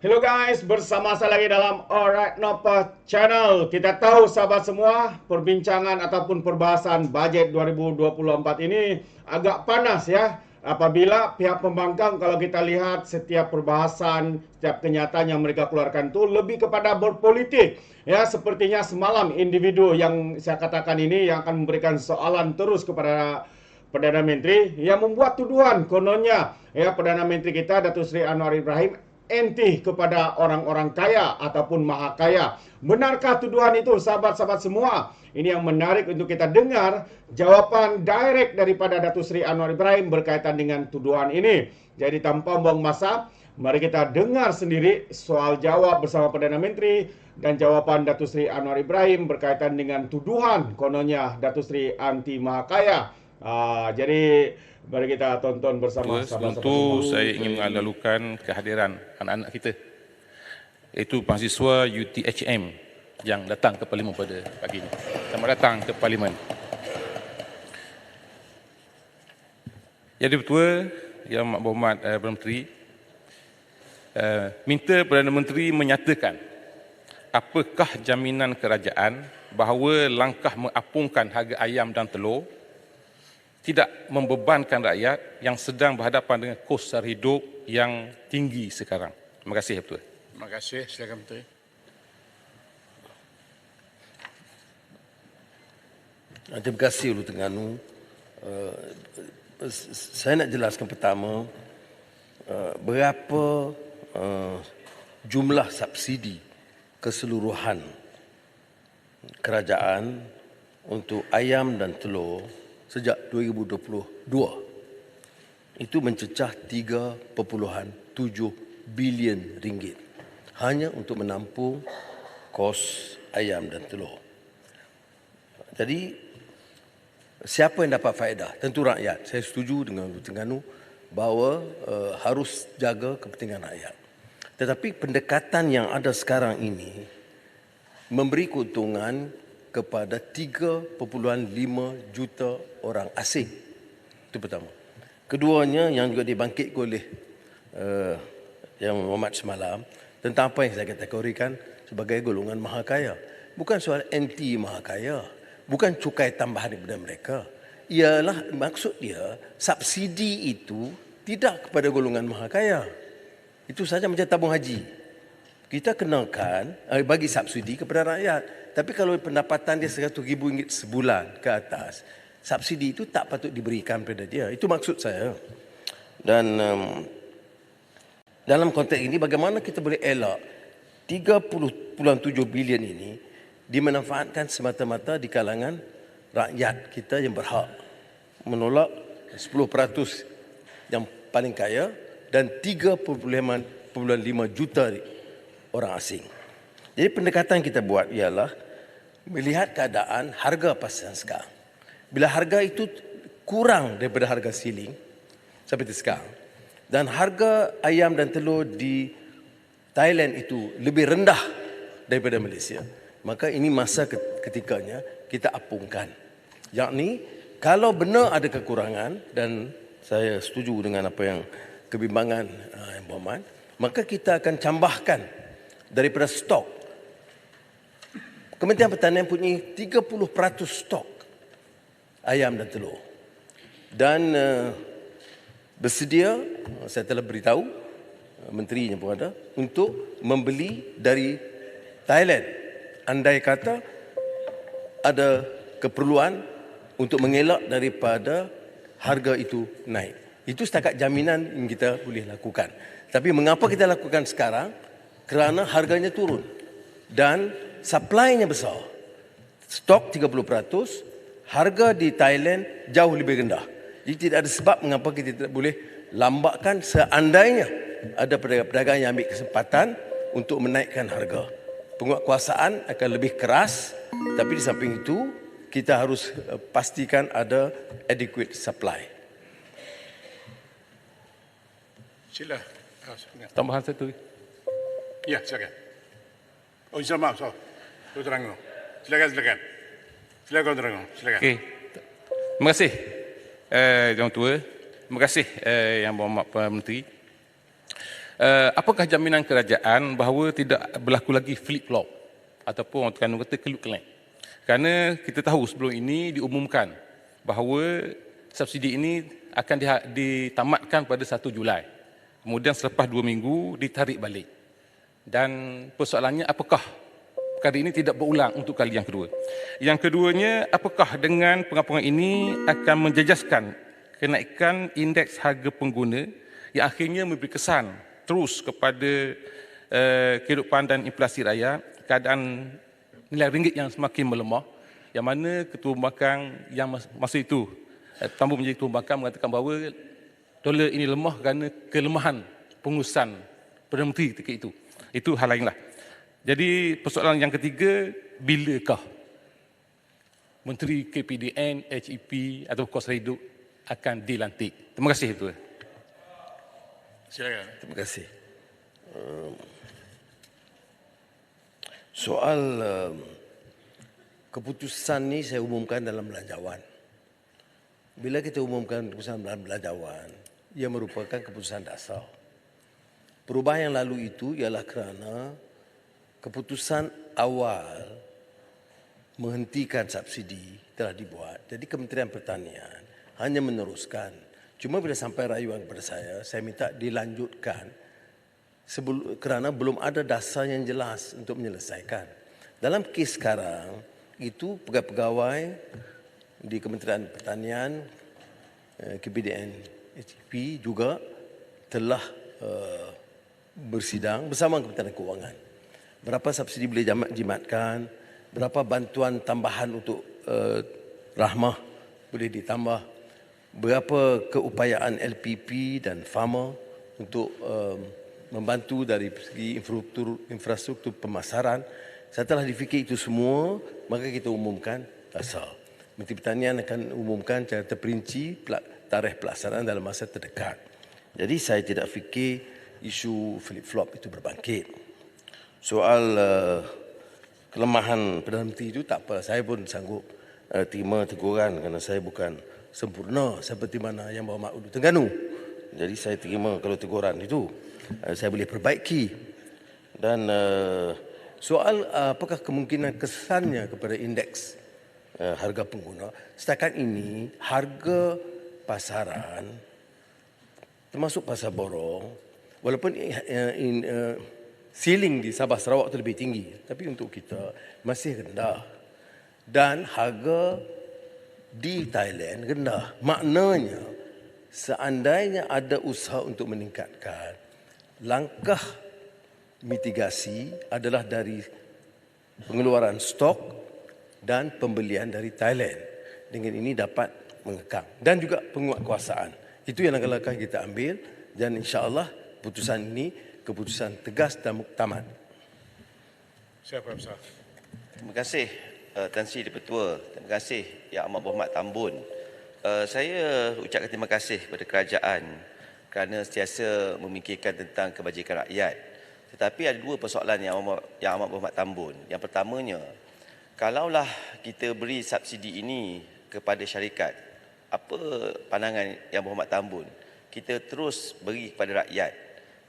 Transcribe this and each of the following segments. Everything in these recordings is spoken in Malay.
Hello guys, bersama saya lagi dalam Alright Nopah Channel. Kita tahu sahabat semua, perbincangan ataupun perbahasan bajet 2024 ini agak panas ya. Apabila pihak pembangkang, kalau kita lihat setiap perbahasan, setiap kenyataan yang mereka keluarkan itu lebih kepada berpolitik. Ya, sepertinya semalam individu yang saya katakan ini yang akan memberikan soalan terus kepada Perdana Menteri yang membuat tuduhan kononnya ya Perdana Menteri kita Datuk Seri Anwar Ibrahim anti kepada orang-orang kaya ataupun maha kaya. Benarkah tuduhan itu sahabat-sahabat semua? Ini yang menarik untuk kita dengar jawapan direct daripada Datuk Seri Anwar Ibrahim berkaitan dengan tuduhan ini. Jadi tanpa buang masa, mari kita dengar sendiri soal jawab bersama Perdana Menteri dan jawapan Datuk Seri Anwar Ibrahim berkaitan dengan tuduhan kononnya Datuk Seri anti maha kaya. Jadi mari kita tonton bersama. Tentu saya ingin mengalu-alukan kehadiran anak-anak kita, iaitu mahasiswa UTHM yang datang ke Parlimen pada pagi ini. Selamat datang ke Parlimen. Yang Ketua, Yang Berhormat Perdana Menteri, minta Perdana Menteri menyatakan apakah jaminan kerajaan bahawa langkah mengapungkan harga ayam dan telur tidak membebankan rakyat yang sedang berhadapan dengan kos sara hidup yang tinggi sekarang. Terima kasih, Ketua. Terima kasih. Silakan Menteri. Terima kasih Ulu Terengganu. Saya nak jelaskan pertama berapa jumlah subsidi keseluruhan kerajaan untuk ayam dan telur sejak 2022 itu mencecah 3.7 bilion ringgit hanya untuk menampung kos ayam dan telur. Jadi siapa yang dapat faedah? Tentu rakyat. Saya setuju dengan Ulu Terengganu bahawa harus jaga kepentingan rakyat. Tetapi pendekatan yang ada sekarang ini memberi keuntungan kepada 3.5 juta orang asing. Itu pertama. Keduanya yang juga dibangkitkan oleh Yang Muhammad semalam tentang apa yang saya kategorikan sebagai golongan maha kaya. Bukan soal anti maha kaya. Bukan cukai tambahan kepada mereka. Ialah maksud dia subsidi itu tidak kepada golongan maha kaya. Itu saja macam tabung haji. Kita kenakan bagi subsidi kepada rakyat. Tapi kalau pendapatan dia RM100,000 sebulan ke atas, subsidi itu tak patut diberikan kepada dia. Itu maksud saya. Dan dalam konteks ini, bagaimana kita boleh elak 30.7 bilion ini dimanfaatkan semata-mata di kalangan rakyat kita yang berhak menolak 10% yang paling kaya dan 3.5 juta orang asing. Jadi pendekatan kita buat ialah melihat keadaan harga pasaran sekarang. Bila harga itu kurang daripada harga ceiling seperti sekarang dan harga ayam dan telur di Thailand itu lebih rendah daripada Malaysia, maka ini masa ketikanya kita apungkan. Yakni kalau benar ada kekurangan, dan saya setuju dengan apa yang kebimbangan Yang Berhormat, maka kita akan tambahkan daripada stok. Kementerian Pertanian punya 30% stok ayam dan telur. Dan bersedia, saya telah beritahu, menterinya pun ada, untuk membeli dari Thailand. Andai kata ada keperluan untuk mengelak daripada harga itu naik. Itu setakat jaminan yang kita boleh lakukan. Tapi mengapa kita lakukan sekarang? Kerana harganya turun. Dan supply-nya besar. Stok 30%, harga di Thailand jauh lebih rendah. Jadi tidak ada sebab mengapa kita tidak boleh lambatkan seandainya ada pedagang yang ambil kesempatan untuk menaikkan harga. Penguatkuasaan akan lebih keras, tapi di samping itu kita harus pastikan ada adequate supply. Sila. Tambahan satu. Ya, silakan. Oh, insya maaf. Terengganu. Silakan. Silakan Terengganu. Silakan. Okey. Terima kasih, Yang Tua. Terima kasih, Yang Berhormat Perdana Menteri. Apakah jaminan kerajaan bahawa tidak berlaku lagi flip-flop ataupun orang Terengganu kata keluk-kelek? Kerana kita tahu sebelum ini diumumkan bahawa subsidi ini akan ditamatkan pada 1 Julai. Kemudian selepas 2 minggu ditarik balik. Dan persoalannya apakah perkara ini tidak berulang untuk kali yang kedua? Yang keduanya, apakah dengan pengapungan ini akan menjejaskan kenaikan indeks harga pengguna yang akhirnya memberi kesan terus kepada kehidupan dan inflasi rakyat, keadaan nilai ringgit yang semakin melemah, yang mana Ketua Pembangkang yang masa itu, Tambun menjadi Ketua Pembangkang mengatakan bahawa dolar ini lemah kerana kelemahan pengurusan Perdana Menteri ketika itu. Itu hal lainlah. Jadi persoalan yang ketiga, bilakah Menteri KPDN, HEP atau kos hidup akan dilantik? Terima kasih Tuan. Silakan. Terima kasih. Soal keputusan ni saya umumkan dalam belanjawan. Bila kita umumkan keputusan dalam belanjawan, ia merupakan keputusan dasar. Perubahan yang lalu itu ialah kerana keputusan awal menghentikan subsidi telah dibuat. Jadi Kementerian Pertanian hanya meneruskan. Cuma bila sampai rayuan kepada saya minta dilanjutkan kerana belum ada dasar yang jelas untuk menyelesaikan. Dalam kes sekarang, itu pegawai-pegawai di Kementerian Pertanian, KPDN, HEP juga telah bersidang bersama Kementerian Kewangan. Berapa subsidi boleh jimatkan, berapa bantuan tambahan untuk rahmah boleh ditambah, berapa keupayaan LPP dan farmer untuk membantu dari segi infrastruktur pemasaran. Setelah difikir itu semua, maka kita umumkan dasar. Menteri Pertanian akan umumkan secara terperinci tarikh pelaksanaan dalam masa terdekat. Jadi saya tidak fikir isu flip-flop itu berbangkit. Soal kelemahan Perdana Menteri itu tak apa, saya pun sanggup terima teguran kerana saya bukan sempurna seperti mana Yang Berhormat Terengganu. Jadi saya terima kalau teguran itu saya boleh perbaiki. Dan soal apakah kemungkinan kesannya kepada indeks harga pengguna, setakat ini harga pasaran termasuk pasar borong, walaupun ceiling di Sabah Sarawak itu lebih tinggi, tapi untuk kita masih rendah. Dan harga di Thailand rendah. Maknanya seandainya ada usaha untuk meningkatkan, langkah mitigasi adalah dari pengeluaran stok dan pembelian dari Thailand. Dengan ini dapat mengekang. Dan juga penguatkuasaan. Itu yang langkah-langkah kita ambil. Dan insya-Allah putusan ini keputusan tegas dan muktamad. Siapa besar? Terima kasih Tan Sri Di-Pertua. Terima kasih Yang Amat Berhormat Tambun. Saya ucapkan terima kasih kepada kerajaan kerana sentiasa memikirkan tentang kebajikan rakyat. Tetapi ada dua persoalan yang amat berhormat Tambun. Yang pertamanya, kalaulah kita beri subsidi ini kepada syarikat, apa pandangan Yang Berhormat Tambun? Kita terus beri kepada rakyat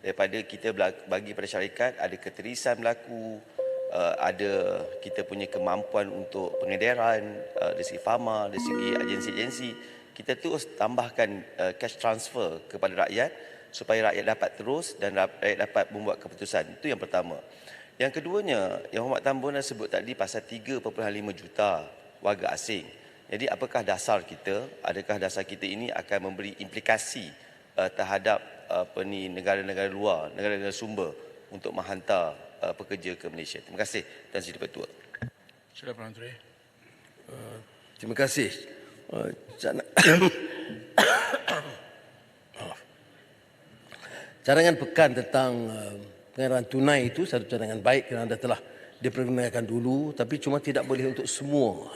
daripada kita bagi pada syarikat, ada keterisan berlaku, ada kita punya kemampuan untuk pengedaran dari segi farma, dari segi agensi-agensi. Kita terus tambahkan cash transfer kepada rakyat supaya rakyat dapat terus dan rakyat dapat membuat keputusan. Itu yang pertama. Yang keduanya, Yang Berhormat Tambun dah sebut tadi pasal 3.5 juta warga asing. Jadi apakah dasar kita? Adakah dasar kita ini akan memberi implikasi terhadap negara-negara luar, negara-negara sumber untuk menghantar pekerja ke Malaysia? Terima kasih Tan Sri Di-Pertua. Silakan Menteri. Terima kasih. Cadangan pekan tentang pengairan tunai itu satu cadangan baik kerana telah dipergunakan dulu, tapi cuma tidak boleh untuk semua.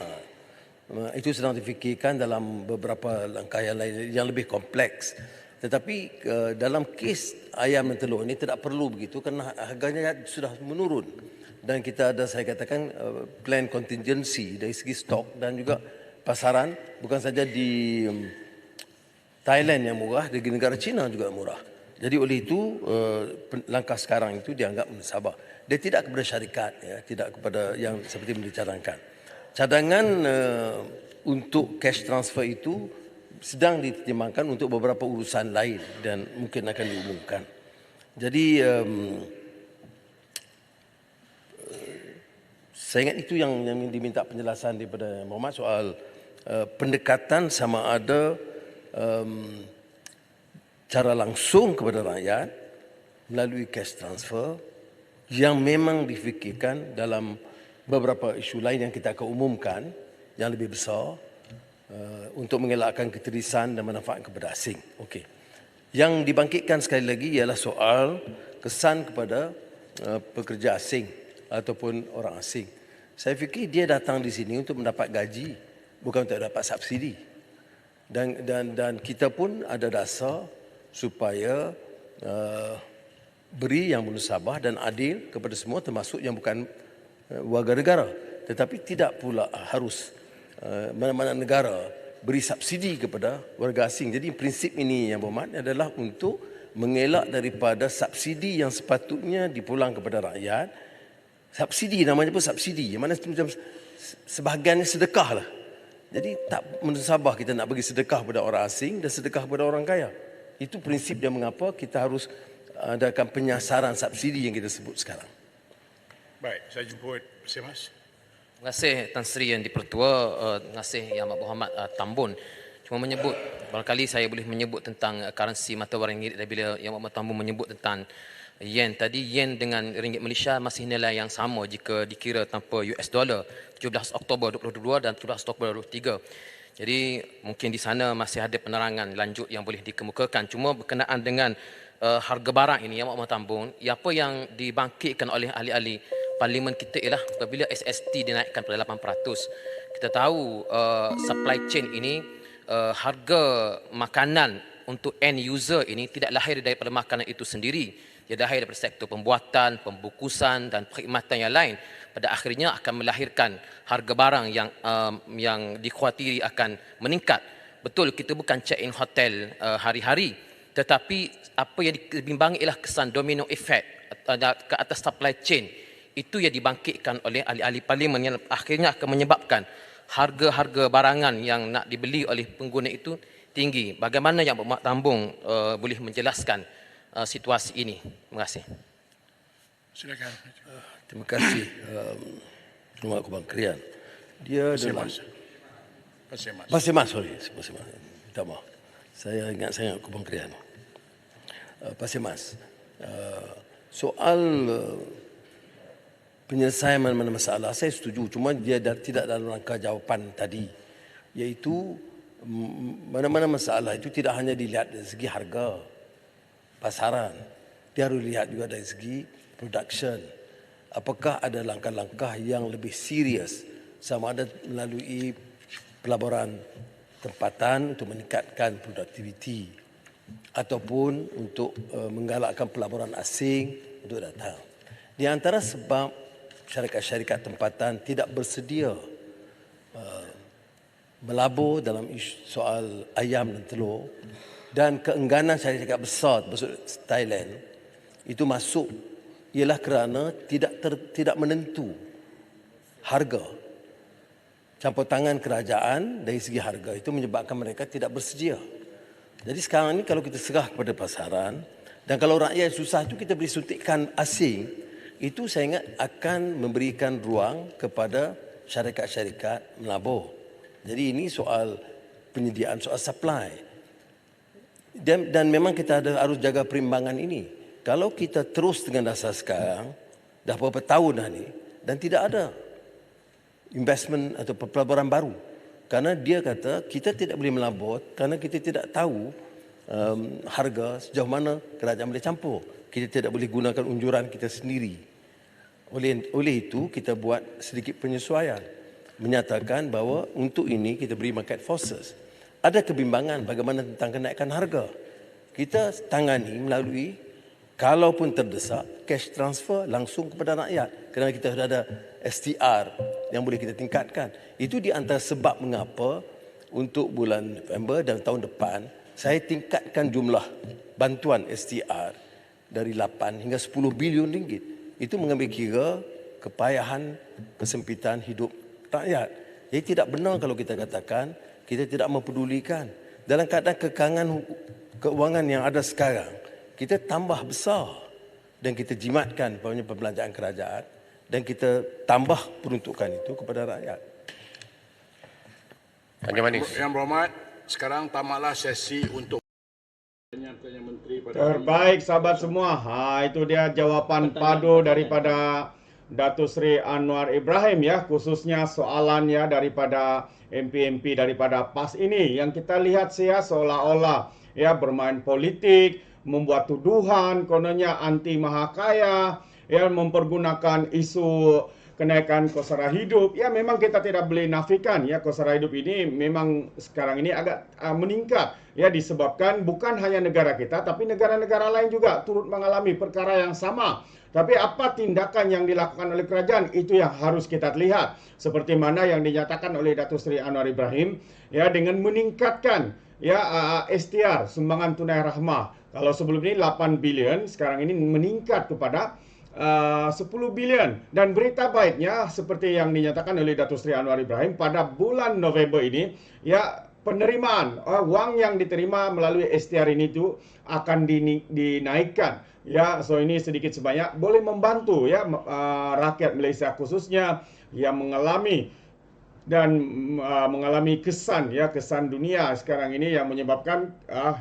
Itu sedang difikirkan dalam beberapa langkah yang lain yang lebih kompleks. Tetapi dalam kes ayam dan telur ini tidak perlu begitu kerana harganya sudah menurun. Dan kita ada, saya katakan, plan contingency dari segi stok dan juga pasaran, bukan saja di Thailand yang murah, di negara China juga murah. Jadi oleh itu langkah sekarang itu dianggap musabah. Dia tidak kepada syarikat, ya, tidak kepada yang seperti yang dicadangkan. Cadangan untuk cash transfer itu sedang dipertimbangkan untuk beberapa urusan lain dan mungkin akan diumumkan. Jadi saya ingat itu yang diminta penjelasan daripada Muhammad soal pendekatan sama ada cara langsung kepada rakyat melalui cash transfer yang memang difikirkan dalam beberapa isu lain yang kita akan umumkan yang lebih besar untuk mengelakkan ketirisan dan manfaat kepada asing. Okey. Yang dibangkitkan sekali lagi ialah soal kesan kepada pekerja asing ataupun orang asing. Saya fikir dia datang di sini untuk mendapat gaji, bukan untuk dapat subsidi. Dan kita pun ada dasar supaya beri yang bermusabah dan adil kepada semua termasuk yang bukan warga negara. Tetapi tidak pula harus mana-mana negara beri subsidi kepada warga asing. Jadi prinsip ini yang bermakna adalah untuk mengelak daripada subsidi yang sepatutnya dipulang kepada rakyat. Subsidi namanya pun subsidi. Yang mana macam sebahagiannya sedekah lah. Jadi tak musabah kita nak bagi sedekah kepada orang asing dan sedekah kepada orang kaya. Itu prinsip yang mengapa kita harus adakan penyasaran subsidi yang kita sebut sekarang. Baik, saya jemput Bersih Mas. Terima kasih Tan Sri Yang di-Pertua, terima kasih Yang Amat Berhormat Tambun. Cuma menyebut, barangkali saya boleh menyebut tentang currency mata wang ringgit bila Yang Amat Tambun menyebut tentang yen. Tadi yen dengan ringgit Malaysia masih nilai yang sama jika dikira tanpa US dollar 17 Oktober 2022 dan 17 Oktober 2023. Jadi mungkin di sana masih ada penerangan lanjut yang boleh dikemukakan. Cuma berkenaan dengan harga barang ini Yang Amat Tambun, apa yang dibangkitkan oleh ahli-ahli Parlimen kita ialah apabila SST dinaikkan pada 8%. Kita tahu supply chain ini harga makanan untuk end user ini tidak lahir daripada makanan itu sendiri. Dia lahir daripada sektor pembuatan, pembungkusan dan perkhidmatan yang lain. Pada akhirnya akan melahirkan harga barang yang dikhawatiri akan meningkat. Betul kita bukan check-in hotel hari-hari, tetapi apa yang dibimbangi ialah kesan domino effect ke atas supply chain. Itu yang dibangkitkan oleh ahli-ahli parlimen yang akhirnya akan menyebabkan harga-harga barangan yang nak dibeli oleh pengguna itu tinggi. Bagaimana Yang Berhormat Tambun boleh menjelaskan situasi ini? Terima kasih. Silakan. Terima kasih Tuan Kubang Krian. Dia Bersih dalam Mas. Bersih Mas. Bersih Mas, sorry. Bersih Mas. Minta maaf. Saya ingat Kubang Krian. Bersih Mas. Soal penyelesaian mana-mana masalah, saya setuju. Cuma dia tidak dalam rangka jawapan tadi. Iaitu mana-mana masalah itu tidak hanya dilihat dari segi harga pasaran. Dia harus lihat juga dari segi production. Apakah ada langkah-langkah yang lebih serius sama ada melalui pelaburan tempatan untuk meningkatkan produktiviti ataupun untuk menggalakkan pelaburan asing untuk datang. Di antara sebab syarikat-syarikat tempatan tidak bersedia melabur dalam isu soal ayam dan telur dan keengganan syarikat besar termasuk Thailand itu masuk ialah kerana tidak menentu harga. Campur tangan kerajaan dari segi harga itu menyebabkan mereka tidak bersedia. Jadi sekarang ini kalau kita serah kepada pasaran dan kalau rakyat susah itu kita beri suntikan asing, itu saya ingat akan memberikan ruang kepada syarikat-syarikat melabur. Jadi ini soal penyediaan, soal supply. Dan memang kita harus jaga perimbangan ini. Kalau kita terus dengan dasar sekarang, dah beberapa tahun dah ni, dan tidak ada investment atau pelaburan baru. Karena dia kata kita tidak boleh melabur kerana kita tidak tahu harga sejauh mana kerajaan boleh campur. Kita tidak boleh gunakan unjuran kita sendiri. Oleh itu kita buat sedikit penyesuaian. Menyatakan bahawa untuk ini kita beri market forces. Ada kebimbangan bagaimana tentang kenaikan harga. Kita tangani melalui kalaupun terdesak cash transfer langsung kepada rakyat. Kerana kita sudah ada STR yang boleh kita tingkatkan. Itu di antara sebab mengapa untuk bulan November dan tahun depan saya tingkatkan jumlah bantuan STR dari 8 hingga 10 bilion ringgit. Itu mengambil kira kepayahan kesempitan hidup rakyat. Jadi tidak benar kalau kita katakan kita tidak mempedulikan. Dalam keadaan kekangan keuangan yang ada sekarang, kita tambah besar dan kita jimatkan pembelanjaan kerajaan dan kita tambah peruntukan itu kepada rakyat. Haji Manis. Yang berhormat, sekarang tamatlah sesi untuk Terbaik sahabat semua. Itu dia jawapan padu daripada Datuk Seri Anwar Ibrahim ya, khususnya soalan ya daripada MP-MP daripada PAS ini yang kita lihat ya seolah-olah ya bermain politik, membuat tuduhan kononnya anti mahakaya, ya mempergunakan isu kenaikan kos sara hidup. Ya memang kita tidak boleh nafikan ya kos sara hidup ini memang sekarang ini agak meningkat ya disebabkan bukan hanya negara kita tapi negara-negara lain juga turut mengalami perkara yang sama. Tapi apa tindakan yang dilakukan oleh kerajaan itu yang harus kita lihat. Seperti mana yang dinyatakan oleh Datuk Seri Anwar Ibrahim ya dengan meningkatkan ya STR sumbangan tunai rahmah. Kalau sebelum ini 8 bilion, sekarang ini meningkat kepada 10 bilion. Dan berita baiknya seperti yang dinyatakan oleh Datuk Seri Anwar Ibrahim pada bulan November ini ya penerimaan wang yang diterima melalui STR ini itu akan dinaikkan. Ya, so ini sedikit sebanyak boleh membantu ya rakyat Malaysia khususnya yang mengalami dan mengalami kesan dunia sekarang ini yang menyebabkan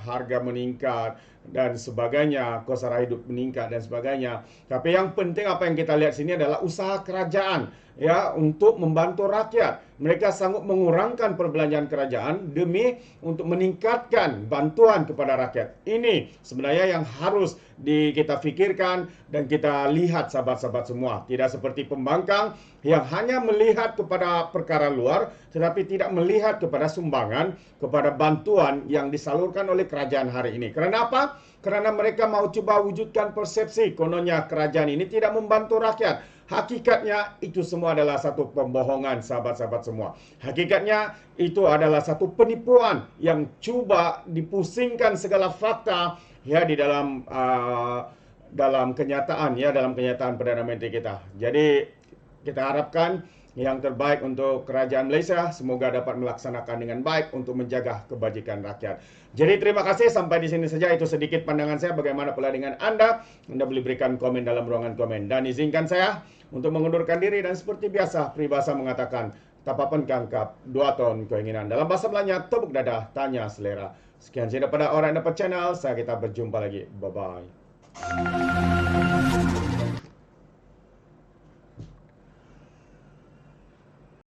harga meningkat dan sebagainya, kos sara hidup meningkat dan sebagainya. Tapi yang penting apa yang kita lihat sini adalah usaha kerajaan ya untuk membantu rakyat. Mereka sanggup mengurangkan perbelanjaan kerajaan demi untuk meningkatkan bantuan kepada rakyat. Ini sebenarnya yang harus kita fikirkan dan kita lihat sahabat-sahabat semua. Tidak seperti pembangkang yang hanya melihat kepada perkara luar tetapi tidak melihat kepada sumbangan, kepada bantuan yang disalurkan oleh kerajaan hari ini. Kerana apa? Kerana mereka mau cuba wujudkan persepsi kononnya kerajaan ini tidak membantu rakyat. Hakikatnya itu semua adalah satu pembohongan sahabat-sahabat semua. Hakikatnya itu adalah satu penipuan yang cuba dipusingkan segala fakta ya di dalam kenyataan ya dalam kenyataan Perdana Menteri kita. Jadi kita harapkan yang terbaik untuk kerajaan Malaysia semoga dapat melaksanakan dengan baik untuk menjaga kebajikan rakyat. Jadi terima kasih sampai di sini saja itu sedikit pandangan saya bagaimana pula dengan Anda. Anda boleh berikan komen dalam ruangan komen dan izinkan saya untuk mengundurkan diri dan seperti biasa peribahasa mengatakan tapapan kangkap 2 ton keinginan. Dalam bahasa Melayu tepuk dadah tanya selera. Sekian saja daripada Orang Dapat Channel. Saya kita berjumpa lagi. Bye bye.